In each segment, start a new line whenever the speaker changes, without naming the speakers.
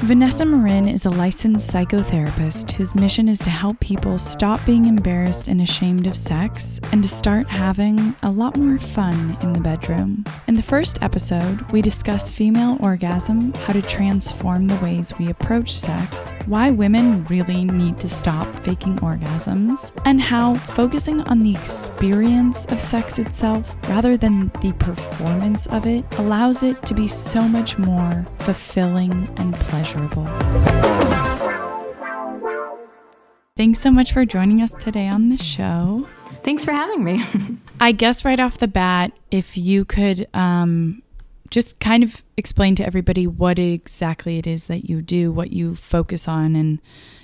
Vanessa Marin is a licensed psychotherapist whose mission is to help people stop being embarrassed and ashamed of sex and to start having a lot more fun in the bedroom. In the first episode, we discuss female orgasm, how to transform the ways we approach sex, why women really need to stop faking orgasms, and how focusing on the experience of sex itself rather than the performance of it allows it to be so much more fulfilling and pleasurable. Thanks so much for joining us today on the show.
Thanks for having me.
I guess right off the bat, if you could just kind of explain to everybody what exactly it is that you do, what you focus on, and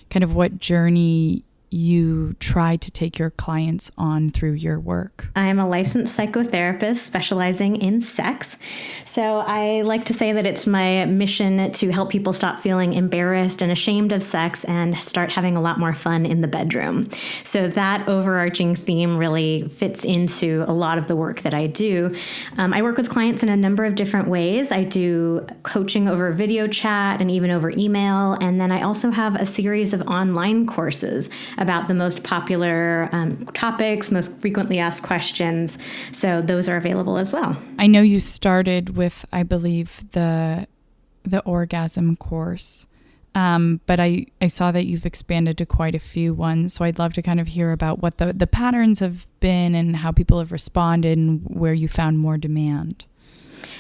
kind of what journey you try to take your clients on through your work.
I am a licensed psychotherapist specializing in sex. So I like to say that it's my mission to help people stop feeling embarrassed and ashamed of sex and start having a lot more fun in the bedroom. So that overarching theme really fits into a lot of the work that I do. I work with clients in a number of different ways. I do coaching over video chat and even over email. And then I also have a series of online courses about the most popular topics, most frequently asked questions. So those are available as well.
I know you started with, I believe, the orgasm course, but I saw that you've expanded to quite a few ones. So I'd love to kind of hear about what the patterns have been and how people have responded and where you found more demand.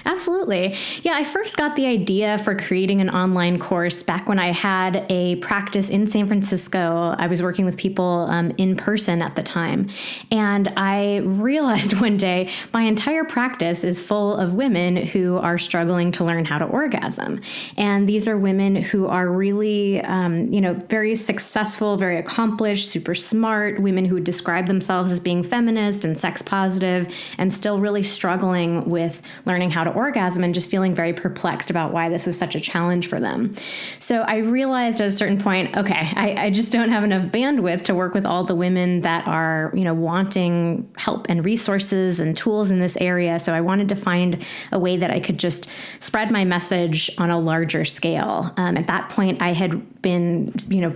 Absolutely. Yeah, I first got the idea for creating an online course back when I had a practice in San Francisco. I was working with people in person at the time. And I realized one day my entire practice is full of women who are struggling to learn how to orgasm. And these are women who are really, very successful, very accomplished, super smart, women who describe themselves as being feminist and sex positive and still really struggling with learning how to orgasm and just feeling very perplexed about why this was such a challenge for them. So I realized at a certain point, okay, I just don't have enough bandwidth to work with all the women that are, wanting help and resources and tools in this area. So I wanted to find a way that I could just spread my message on a larger scale. At that point, I had been,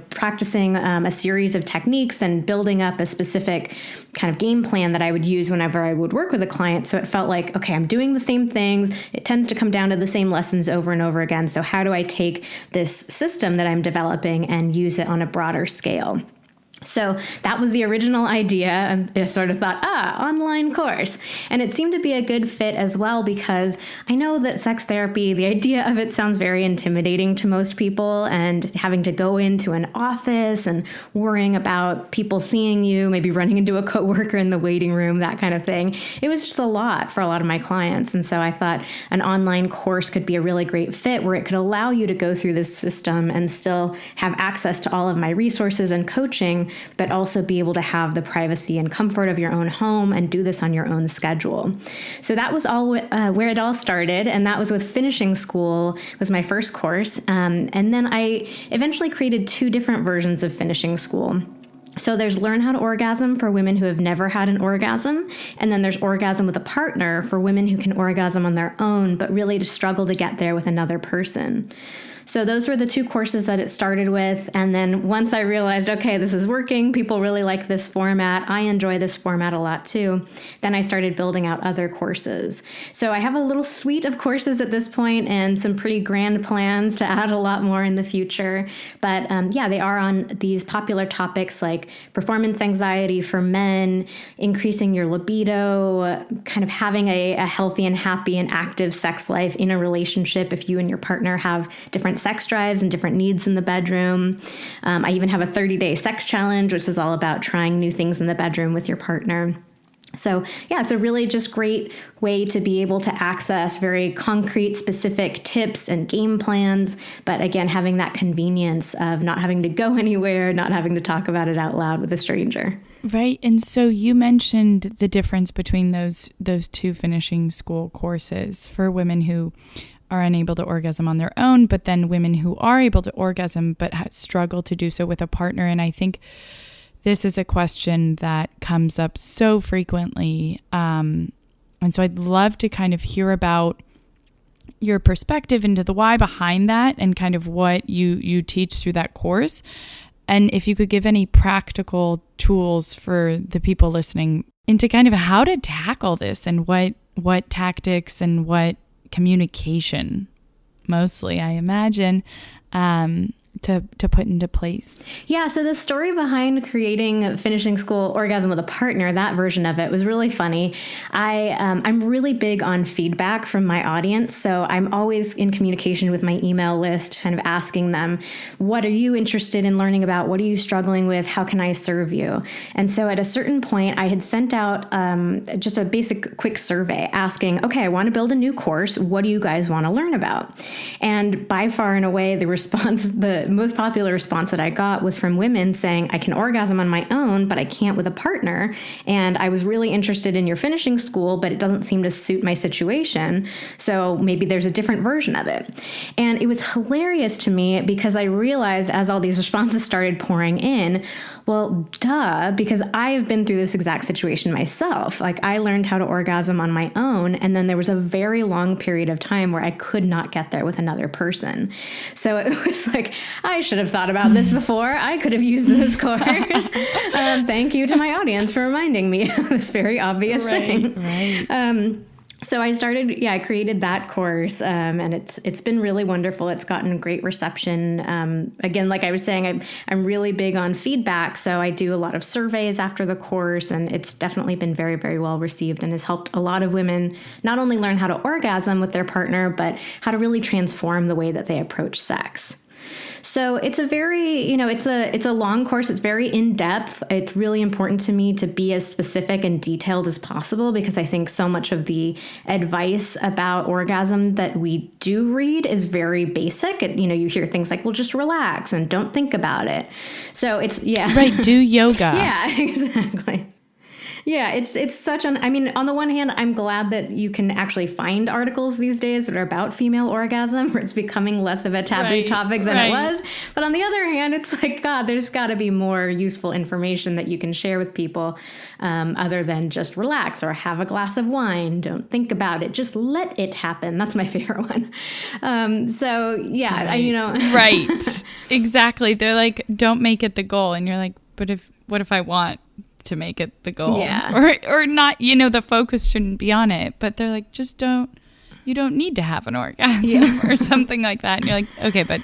practicing a series of techniques and building up a specific kind of game plan that I would use whenever I would work with a client. So it felt like, okay, I'm doing the same things. It tends to come down to the same lessons over and over again. So how do I take this system that I'm developing and use it on a broader scale? So that was the original idea, and I sort of thought, online course. And it seemed to be a good fit as well because I know that sex therapy, the idea of it sounds very intimidating to most people, and having to go into an office and worrying about people seeing you, maybe running into a coworker in the waiting room, that kind of thing. It was just a lot for a lot of my clients. And so I thought an online course could be a really great fit where it could allow you to go through this system and still have access to all of my resources and coaching, but also be able to have the privacy and comfort of your own home and do this on your own schedule. So that was all where it all started. And that was with Finishing School was my first course. And then I eventually created two different versions of Finishing School. So there's Learn How to Orgasm for women who have never had an orgasm. And then there's Orgasm with a Partner for women who can orgasm on their own, but really just struggle to get there with another person. So those were the two courses that it started with. And then once I realized, okay, this is working, people really like this format, I enjoy this format a lot too, then I started building out other courses. So I have a little suite of courses at this point and some pretty grand plans to add a lot more in the future. But they are on these popular topics like performance anxiety for men, increasing your libido, kind of having a healthy and happy and active sex life in a relationship if you and your partner have different sex drives and different needs in the bedroom. I even have a 30-day sex challenge, which is all about trying new things in the bedroom with your partner. So yeah, it's a really just great way to be able to access very concrete, specific tips and game plans. But again, having that convenience of not having to go anywhere, not having to talk about it out loud with a stranger.
Right. And so you mentioned the difference between those two Finishing School courses for women who are unable to orgasm on their own, but then women who are able to orgasm but struggle to do so with a partner. And I think this is a question that comes up so frequently. And so I'd love to kind of hear about your perspective into the why behind that and kind of what you teach through that course. And if you could give any practical tools for the people listening into kind of how to tackle this and what tactics and what communication, mostly, I imagine, to put into place.
Yeah, so the story behind finishing school orgasm with a partner, that version of it was really funny. I'm really big on feedback from my audience, so I'm always in communication with my email list, kind of asking them, what are you interested in learning about? What are you struggling with? How can I serve you? And so at a certain point, I had sent out just a basic quick survey asking, okay, I want to build a new course. What do you guys want to learn about? And by far and away, the most popular response that I got was from women saying, I can orgasm on my own, but I can't with a partner. And I was really interested in your finishing school, but it doesn't seem to suit my situation. So maybe there's a different version of it. And it was hilarious to me because I realized as all these responses started pouring in, well, duh, because I have been through this exact situation myself. Like I learned how to orgasm on my own. And then there was a very long period of time where I could not get there with another person. So it was like, I should have thought about this before. I could have used this course. Thank you to my audience for reminding me of this very obvious thing. Right. So I created that course, and it's been really wonderful. It's gotten great reception. Again, like I was saying, I'm really big on feedback, so I do a lot of surveys after the course, and it's definitely been very, very well received and has helped a lot of women not only learn how to orgasm with their partner, but how to really transform the way that they approach sex. So it's a very, it's a long course. It's very in-depth. It's really important to me to be as specific and detailed as possible because I think so much of the advice about orgasm that we do read is very basic. You hear things like, well, just relax and don't think about it. So it's, yeah.
Right, do yoga.
Yeah, exactly. Yeah, it's such on the one hand, I'm glad that you can actually find articles these days that are about female orgasm, where it's becoming less of a taboo topic than it was. But on the other hand, it's like, God, there's got to be more useful information that you can share with people other than just relax or have a glass of wine. Don't think about it. Just let it happen. That's my favorite one.
Right. Exactly. They're like, don't make it the goal. And you're like, but what if I want to make it the goal?
Yeah.
Or not, the focus shouldn't be on it, but they're like, you don't need to have an orgasm or something like that. And you're like, okay, but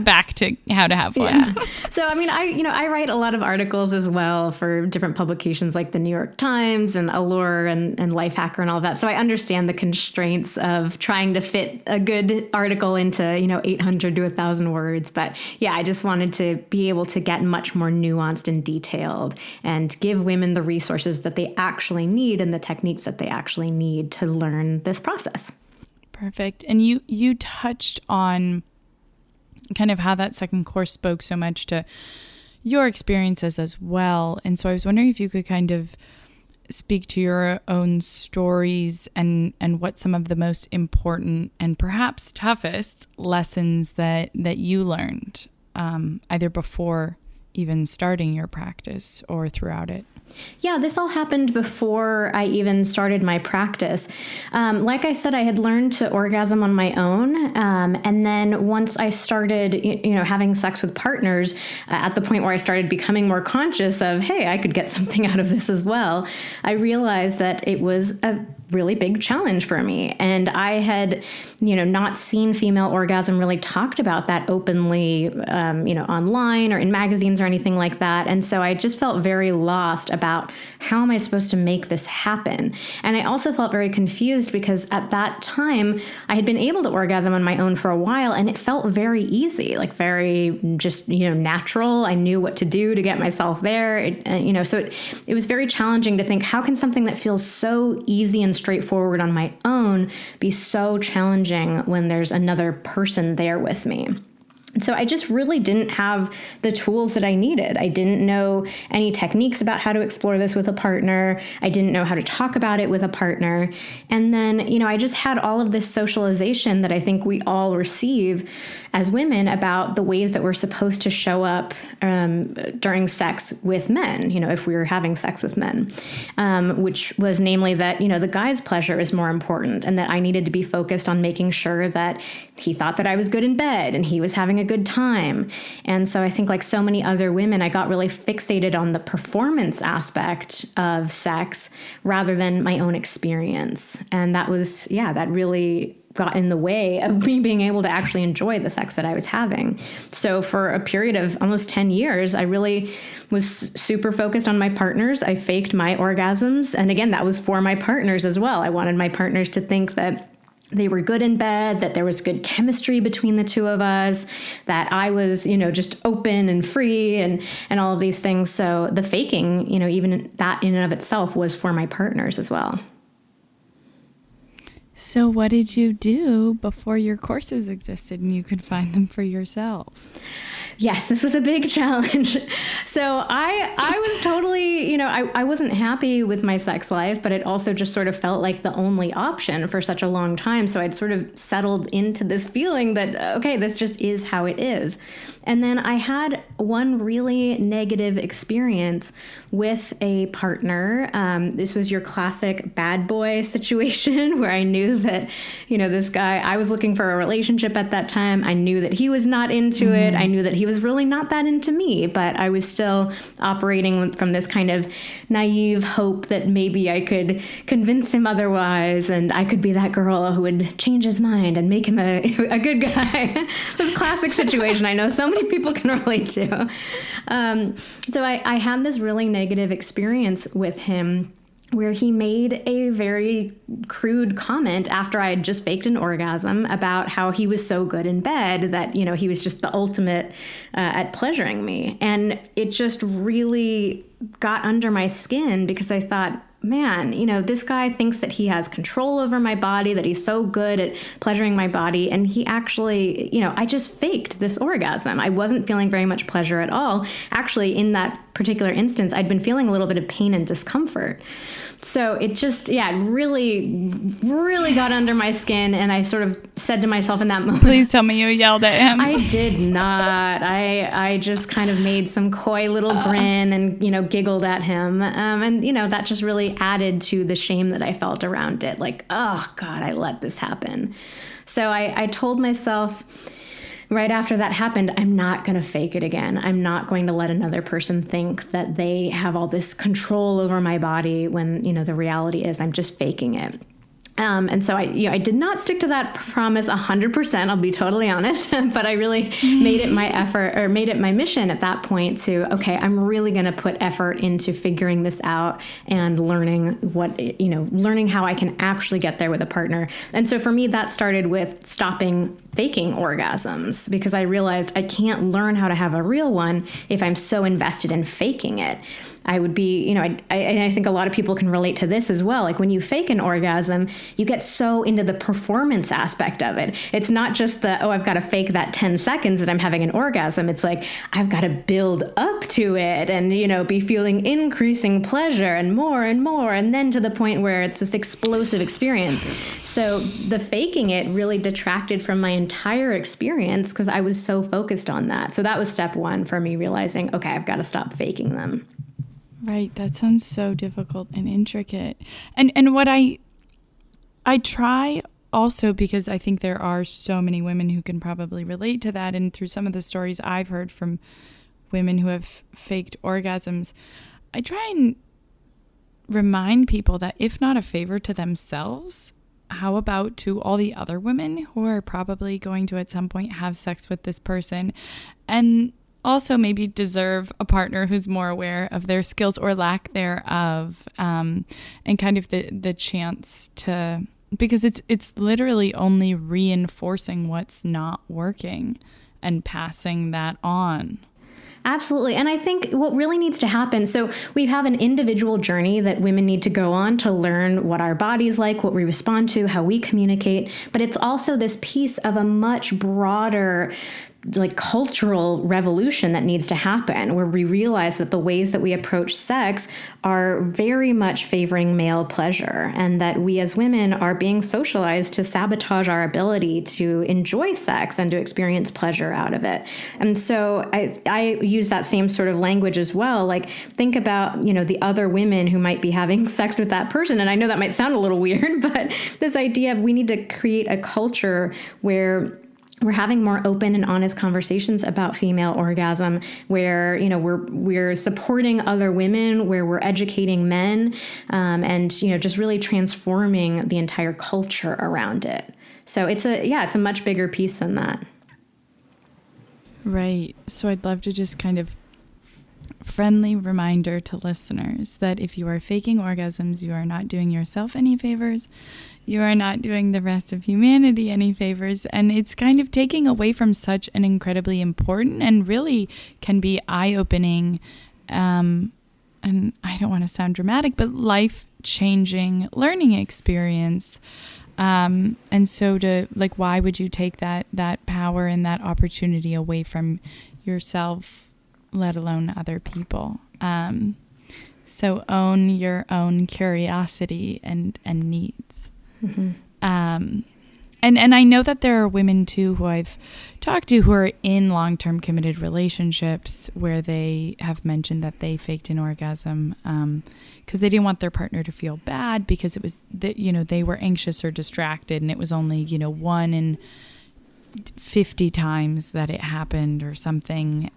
back to how to have one.
Yeah. So, I write a lot of articles as well for different publications like the New York Times and Allure and Lifehacker and all that. So I understand the constraints of trying to fit a good article into, 800 to 1,000 words. But yeah, I just wanted to be able to get much more nuanced and detailed and give women the resources that they actually need and the techniques that they actually need to learn this process.
Perfect. And you touched on kind of how that second course spoke so much to your experiences as well. And so I was wondering if you could kind of speak to your own stories and what some of the most important and perhaps toughest lessons that you learned, either before even starting your practice or throughout it.
Yeah, this all happened before I even started my practice. Like I said, I had learned to orgasm on my own. And then once I started, having sex with partners at the point where I started becoming more conscious of, hey, I could get something out of this as well, I realized that it was a really big challenge for me. And I had, not seen female orgasm really talked about that openly, online or in magazines or anything like that. And so I just felt very lost about how am I supposed to make this happen? And I also felt very confused because at that time I had been able to orgasm on my own for a while and it felt very easy, like very just, natural. I knew what to do to get myself there. So it was very challenging to think, how can something that feels so easy and straightforward on my own be so challenging when there's another person there with me? So I just really didn't have the tools that I needed. I didn't know any techniques about how to explore this with a partner. I didn't know how to talk about it with a partner. And then, I just had all of this socialization that I think we all receive as women about the ways that we're supposed to show up during sex with men, if we were having sex with men, which was namely that, the guy's pleasure is more important and that I needed to be focused on making sure that he thought that I was good in bed and he was having a good time. And so I think, like so many other women, I got really fixated on the performance aspect of sex rather than my own experience. And that was, that really got in the way of me being able to actually enjoy the sex that I was having. So for a period of almost 10 years, I really was super focused on my partners. I faked my orgasms. And again, that was for my partners as well. I wanted my partners to think that they were good in bed, that there was good chemistry between the two of us, that I was, just open and free and all of these things. So the faking, even that in and of itself was for my partners as well.
So what did you do before your courses existed and you could find them for yourself?
Yes, this was a big challenge. So I was totally, I wasn't happy with my sex life, but it also just sort of felt like the only option for such a long time. So I'd sort of settled into this feeling that, okay, this just is how it is. And then I had one really negative experience with a partner. This was your classic bad boy situation where I knew that, this guy, I was looking for a relationship at that time. I knew that he was not into it. I knew that he was really not that into me, but I was still operating from this kind of naive hope that maybe I could convince him otherwise and I could be that girl who would change his mind and make him a good guy. This classic situation I know so many people can relate to. So I had this really negative experience with him where he made a very crude comment after I had just faked an orgasm about how he was so good in bed that, he was just the ultimate at pleasuring me. And it just really got under my skin because I thought, man, this guy thinks that he has control over my body, that he's so good at pleasuring my body. And he actually, I just faked this orgasm. I wasn't feeling very much pleasure at all. Actually, in that particular instance, I'd been feeling a little bit of pain and discomfort. So it just, it really, really got under my skin. And I sort of said to myself in that moment,
please tell me you yelled at him.
I did not. I just kind of made some coy little grin and, giggled at him. And that just really added to the shame that I felt around it. Like, oh God, I let this happen. So I told myself, right after that happened, I'm not going to fake it again. I'm not going to let another person think that they have all this control over my body when, the reality is I'm just faking it. And so I did not stick to that promise 100%, I'll be totally honest, but I really made it my effort or made it my mission at that point to, okay, I'm really going to put effort into figuring this out and learning learning how I can actually get there with a partner. And so for me, that started with stopping faking orgasms because I realized I can't learn how to have a real one if I'm so invested in faking it. I would be, I think a lot of people can relate to this as well. Like when you fake an orgasm, you get so into the performance aspect of it. It's not just I've got to fake that 10 seconds that I'm having an orgasm. It's like, I've got to build up to it and, be feeling increasing pleasure and more. And then to the point where it's this explosive experience. So the faking it really detracted from my entire experience because I was so focused on that. So that was step one for me, realizing, okay, I've got to stop faking them.
Right. That sounds so difficult and intricate. And what I try also, because I think there are so many women who can probably relate to that. And through some of the stories I've heard from women who have faked orgasms, I try and remind people that if not a favor to themselves, how about to all the other women who are probably going to at some point have sex with this person and also maybe deserve a partner who's more aware of their skills or lack thereof, and kind of the chance to, because it's literally only reinforcing what's not working and passing that on.
Absolutely. And I think what really needs to happen, so we have an individual journey that women need to go on to learn what our body's like, what we respond to, how we communicate, but it's also this piece of a much broader like cultural revolution that needs to happen, where we realize that the ways that we approach sex are very much favoring male pleasure, and that we as women are being socialized to sabotage our ability to enjoy sex and to experience pleasure out of it. And so I use that same sort of language as well. Like, think about, the other women who might be having sex with that person. And I know that might sound a little weird, but this idea of we need to create a culture where we're having more open and honest conversations about female orgasm, where we're supporting other women, where we're educating men, and just really transforming the entire culture around it. So it's a much bigger piece than that.
Right. So I'd love to just kind of friendly reminder to listeners that if you are faking orgasms, you are not doing yourself any favors. You are not doing the rest of humanity any favors. And it's kind of taking away from such an incredibly important and really can be eye-opening, and I don't want to sound dramatic, but life-changing learning experience. And so why would you take that power and that opportunity away from yourself, let alone other people? So own your own curiosity and needs. Mm-hmm. And I know that there are women too who I've talked to who are in long-term committed relationships where they have mentioned that they faked an orgasm because they didn't want their partner to feel bad because it was they were anxious or distracted, and it was only 1 in 50 times that it happened or something.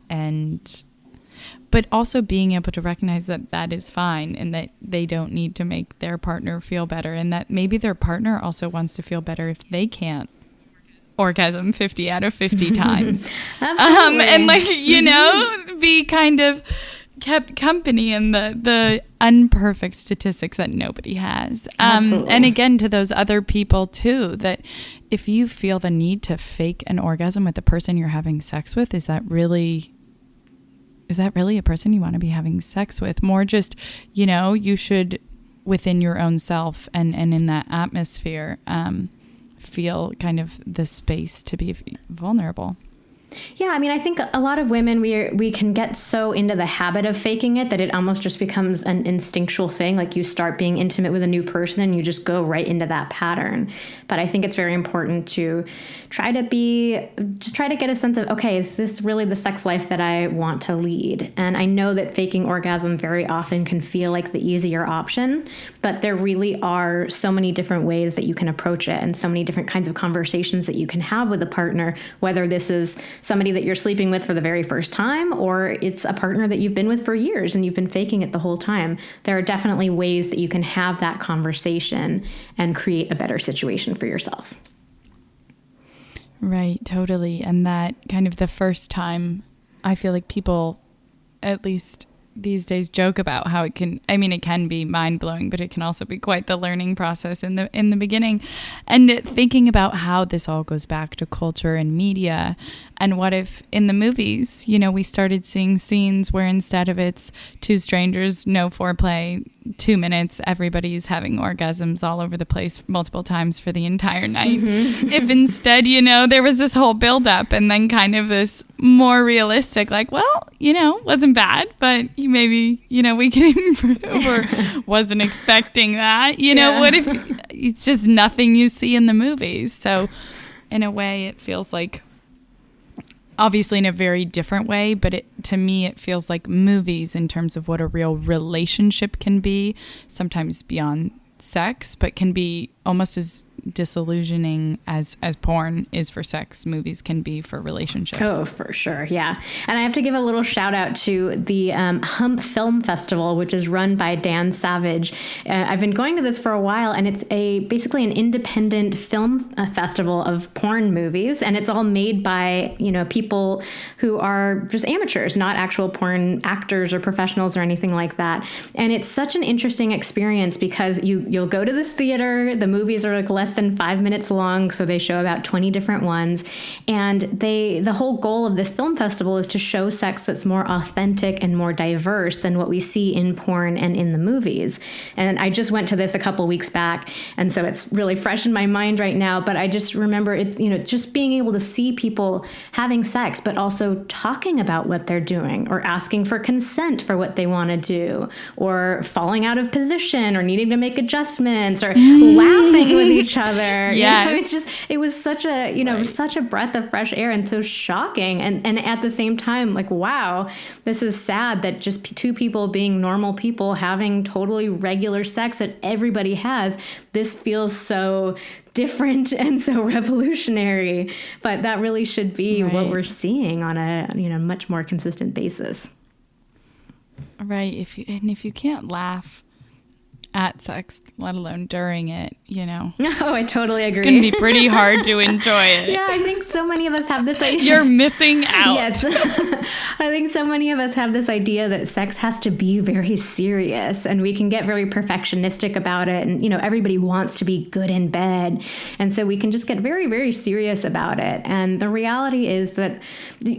But also being able to recognize that that is fine and that they don't need to make their partner feel better, and that maybe their partner also wants to feel better if they can't orgasm 50 out of 50 times. And be kind of kept company in the unperfect statistics that nobody has. And again, to those other people too, that if you feel the need to fake an orgasm with the person you're having sex with, is that really a person you want to be having sex with? More just, you should, within your own self and in that atmosphere, feel kind of the space to be vulnerable.
Yeah, I mean, I think a lot of women, we can get so into the habit of faking it that it almost just becomes an instinctual thing. Like, you start being intimate with a new person and you just go right into that pattern. But I think it's very important to try to get a sense of, okay, is this really the sex life that I want to lead? And I know that faking orgasm very often can feel like the easier option, but there really are so many different ways that you can approach it and so many different kinds of conversations that you can have with a partner, whether this is somebody that you're sleeping with for the very first time, or it's a partner that you've been with for years and you've been faking it the whole time. There are definitely ways that you can have that conversation and create a better situation for yourself.
Right, totally. And that kind of the first time, I feel like people, at least these days, joke about how it can be mind-blowing, but it can also be quite the learning process in the beginning. And thinking about how this all goes back to culture and media, and what if in the movies, we started seeing scenes where instead of it's two strangers, no foreplay, 2 minutes, everybody's having orgasms all over the place multiple times for the entire night. Mm-hmm. If instead, there was this whole buildup and then kind of this more realistic, like, well, wasn't bad, but maybe, we could improve, or wasn't expecting that. What if it's just nothing you see in the movies? So in a way, it feels like, obviously in a very different way, but to me, it feels like movies in terms of what a real relationship can be, sometimes beyond sex, but can be almost as disillusioning as porn is for sex, movies can be for relationships.
Oh, for sure. Yeah. And I have to give a little shout out to the Hump Film Festival, which is run by Dan Savage. I've been going to this for a while, and it's basically an independent film festival of porn movies. And it's all made by, people who are just amateurs, not actual porn actors or professionals or anything like that. And it's such an interesting experience because you'll go to this theater, the movies are like less less than 5 minutes long, so they show about 20 different ones. And the whole goal of this film festival is to show sex that's more authentic and more diverse than what we see in porn and in the movies. And I just went to this a couple weeks back, and so it's really fresh in my mind right now. But I just remember it's, just being able to see people having sex, but also talking about what they're doing, or asking for consent for what they want to do, or falling out of position, or needing to make adjustments, or laughing with each other.
Yes.
It was such a, such a breath of fresh air, and so shocking. And at the same time, like, wow, this is sad that just two people being normal people having totally regular sex that everybody has. This feels so different and so revolutionary, but that really should be what we're seeing on a much more consistent basis.
Right. If you can't laugh at sex, let alone during it,
Oh, I totally agree.
It's going to be pretty hard to enjoy it.
Yeah, I think so many of us have this idea.
You're missing out.
Yes. I think so many of us have this idea that sex has to be very serious, and we can get very perfectionistic about it. And, everybody wants to be good in bed. And so we can just get very, very serious about it. And the reality is that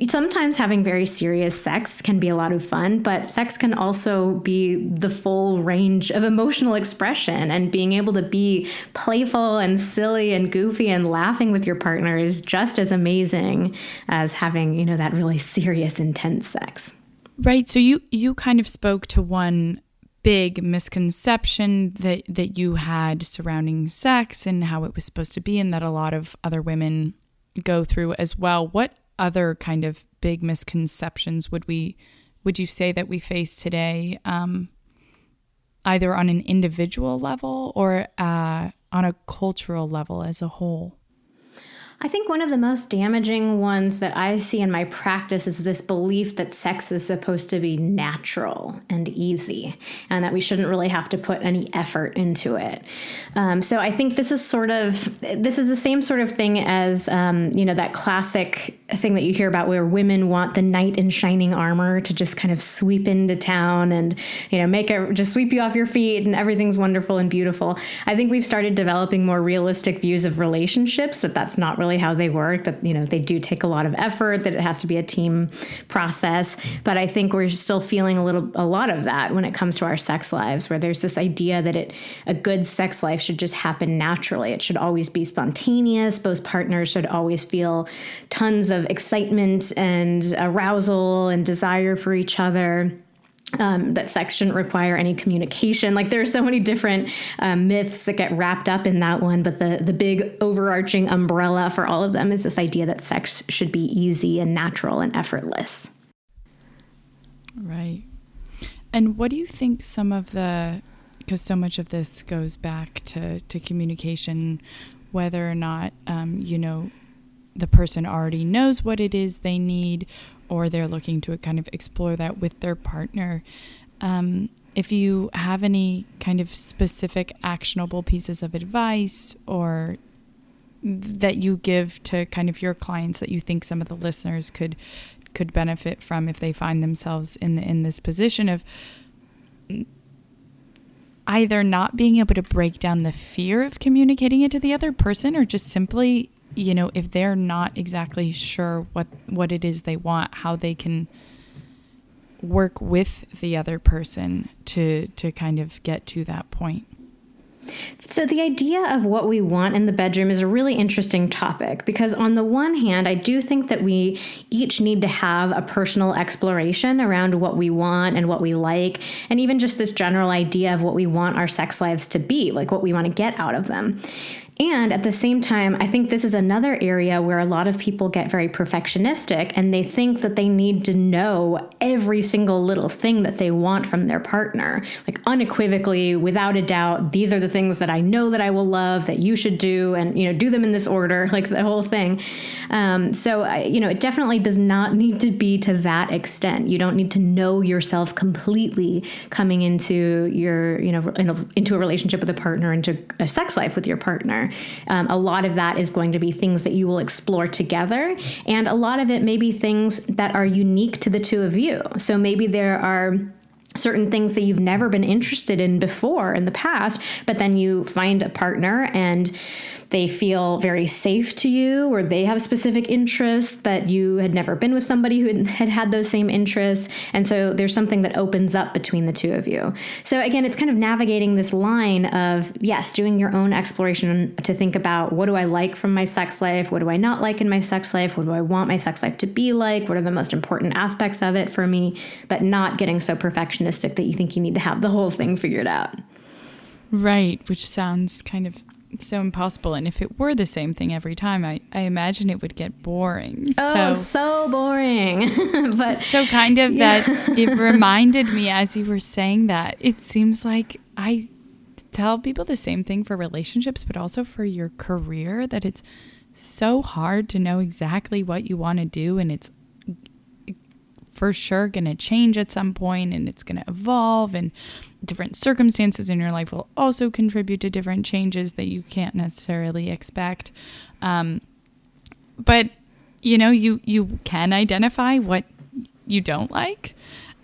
sometimes having very serious sex can be a lot of fun, but sex can also be the full range of emotional expression, and being able to be playful and silly and goofy and laughing with your partner is just as amazing as having, that really serious, intense sex.
Right. So you kind of spoke to one big misconception that you had surrounding sex and how it was supposed to be, and that a lot of other women go through as well. What other kind of big misconceptions would you say that we face today, either on an individual level or on a cultural level as a whole?
I think one of the most damaging ones that I see in my practice is this belief that sex is supposed to be natural and easy, and that we shouldn't really have to put any effort into it. So I think this is the same sort of thing as, that classic thing that you hear about where women want the knight in shining armor to just kind of sweep into town and, just sweep you off your feet and everything's wonderful and beautiful. I think we've started developing more realistic views of relationships, that's not really how they work, that, they do take a lot of effort, that it has to be a team process. But I think we're still feeling a lot of that when it comes to our sex lives, where there's this idea that a good sex life should just happen naturally. It should always be spontaneous. Both partners should always feel tons of excitement and arousal and desire for each other. That sex shouldn't require any communication. Like, there are so many different myths that get wrapped up in that one, but the big overarching umbrella for all of them is this idea that sex should be easy and natural and effortless.
Right. And what do you think because so much of this goes back to communication, whether or not, the person already knows what it is they need, or they're looking to kind of explore that with their partner. If you have any kind of specific actionable pieces of advice or that you give to kind of your clients that you think some of the listeners could benefit from if they find themselves in this position of either not being able to break down the fear of communicating it to the other person, or just simply, if they're not exactly sure what it is they want, how they can work with the other person to kind of get to that point.
So the idea of what we want in the bedroom is a really interesting topic, because on the one hand, I do think that we each need to have a personal exploration around what we want and what we like, and even just this general idea of what we want our sex lives to be, like what we want to get out of them. And at the same time, I think this is another area where a lot of people get very perfectionistic, and they think that they need to know every single little thing that they want from their partner. Like, unequivocally, without a doubt, these are the things that I know that I will love, that you should do, and, do them in this order, like the whole thing. So it definitely does not need to be to that extent. You don't need to know yourself completely coming into your, into a relationship with a partner, into a sex life with your partner. A lot of that is going to be things that you will explore together. And a lot of it may be things that are unique to the two of you. So maybe there are certain things that you've never been interested in before in the past, but then you find a partner and they feel very safe to you, or they have specific interests that you had never been with somebody who had those same interests. And so there's something that opens up between the two of you. So again, it's kind of navigating this line of, yes, doing your own exploration to think about, what do I like from my sex life? What do I not like in my sex life? What do I want my sex life to be like? What are the most important aspects of it for me? But not getting so perfectionistic that you think you need to have the whole thing figured out.
Right, which sounds kind of so impossible. And if it were the same thing every time, I imagine it would get boring.
Oh, so boring. But
so kind of that it reminded me as you were saying that, it seems like I tell people the same thing for relationships, but also for your career, that it's so hard to know exactly what you want to do, and it's for sure going to change at some point, and it's going to evolve, and different circumstances in your life will also contribute to different changes that you can't necessarily expect. But you can identify what you don't like,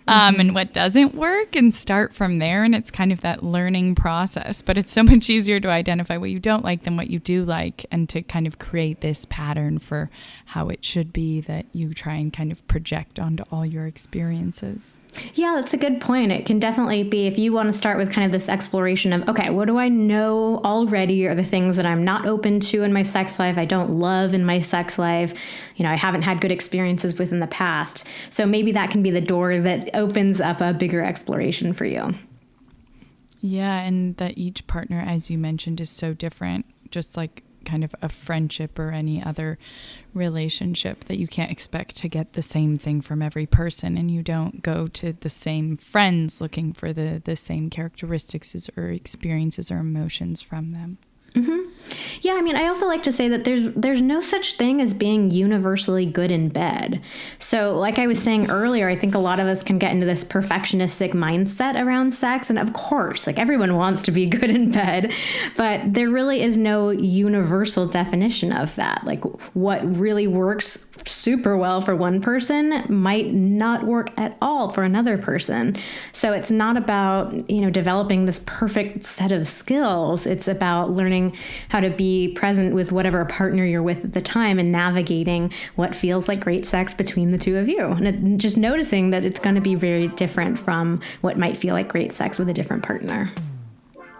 and what doesn't work, and start from there. And it's kind of that learning process, but it's so much easier to identify what you don't like than what you do like, and to kind of create this pattern for how it should be that you try and kind of project onto all your experiences.
Yeah, that's a good point. It can definitely be, if you want to start with kind of this exploration of, okay, what do I know already are the things that I'm not open to in my sex life, I don't love in my sex life, I haven't had good experiences with in the past. So maybe that can be the door that opens up a bigger exploration for you.
Yeah, and that each partner, as you mentioned, is so different, just like kind of a friendship or any other relationship, that you can't expect to get the same thing from every person, and you don't go to the same friends looking for the same characteristics or experiences or emotions from them.
Mm-hmm. Yeah, I also like to say that there's no such thing as being universally good in bed. So like I was saying earlier, I think a lot of us can get into this perfectionistic mindset around sex. And of course, like everyone wants to be good in bed, but there really is no universal definition of that. Like what really works super well for one person might not work at all for another person. So it's not about, developing this perfect set of skills. It's about learning how to be present with whatever partner you're with at the time, and navigating what feels like great sex between the two of you. And just noticing that it's going to be very different from what might feel like great sex with a different partner.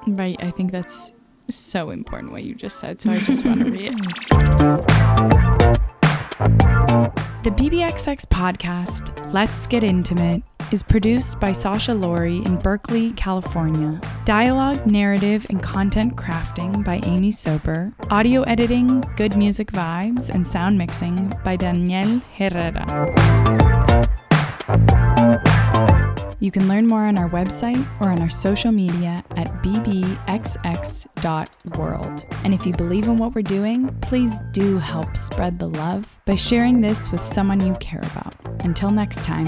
Right. I think that's so important what you just said. So I just want to read it. The BBXX podcast, Let's Get Intimate, is produced by Sasha Laurie in Berkeley, California. Dialogue, narrative, and content crafting by Amy Soper. Audio editing, good music vibes, and sound mixing by Daniel Herrera. You can learn more on our website or on our social media at bbxx.world. And if you believe in what we're doing, please do help spread the love by sharing this with someone you care about. Until next time.